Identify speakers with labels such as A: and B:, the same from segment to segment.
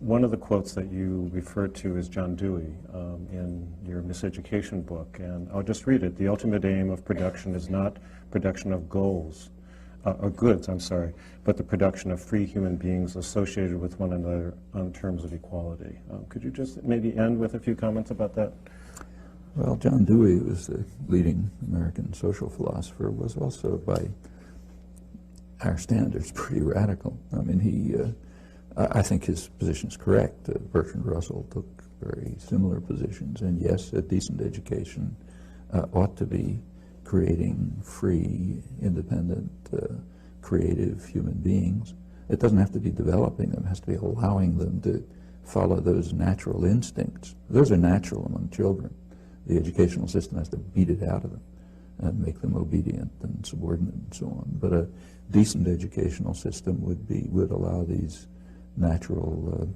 A: one of the quotes that you referred to is John Dewey in your Miseducation book, and I'll just read it. The ultimate aim of production is not production of goals, or goods, I'm sorry, but the production of free human beings associated with one another on terms of equality. Could you just maybe end with a few comments about that?
B: Well, John Dewey, who was the leading American social philosopher, was also, by our standards, pretty radical. I mean, I think his position is correct. Bertrand Russell took very similar positions, and yes, a decent education ought to be creating free, independent, creative human beings. It doesn't have to be developing them, it has to be allowing them to follow those natural instincts. Those are natural among children. The educational system has to beat it out of them and make them obedient and subordinate and so on. But a decent educational system would allow these natural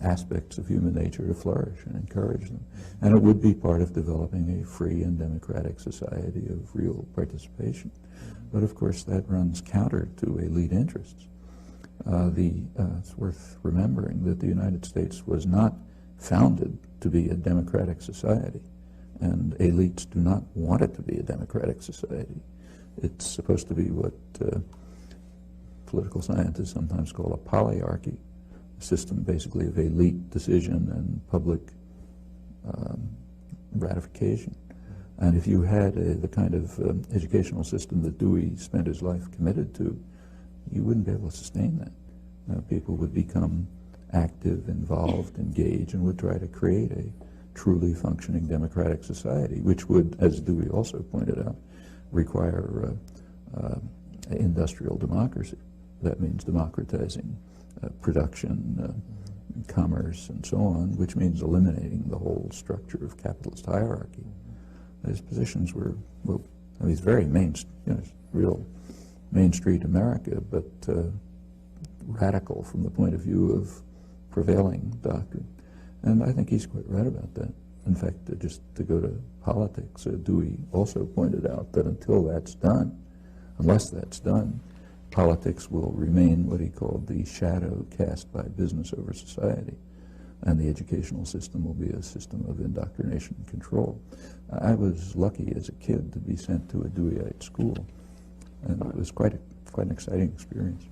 B: aspects of human nature to flourish and encourage them. And it would be part of developing a free and democratic society of real participation. But of course that runs counter to elite interests. It's worth remembering that the United States was not founded to be a democratic society, and elites do not want it to be a democratic society. It's supposed to be what political scientists sometimes call a polyarchy, a system basically of elite decision and public ratification. And if you had the kind of educational system that Dewey spent his life committed to, you wouldn't be able to sustain that. People would become active, involved, engaged, and would try to create a truly functioning democratic society, which would, as Dewey also pointed out, require industrial democracy. That means democratizing production, commerce, and so on, which means eliminating the whole structure of capitalist hierarchy. His positions were, well, I mean, he's very real Main Street America, but radical from the point of view of prevailing doctrine. And I think he's quite right about that. In fact, just to go to politics, Dewey also pointed out that until that's done, unless that's done, politics will remain what he called the shadow cast by business over society, and the educational system will be a system of indoctrination and control. I was lucky as a kid to be sent to a Deweyite school, and it was quite an exciting experience.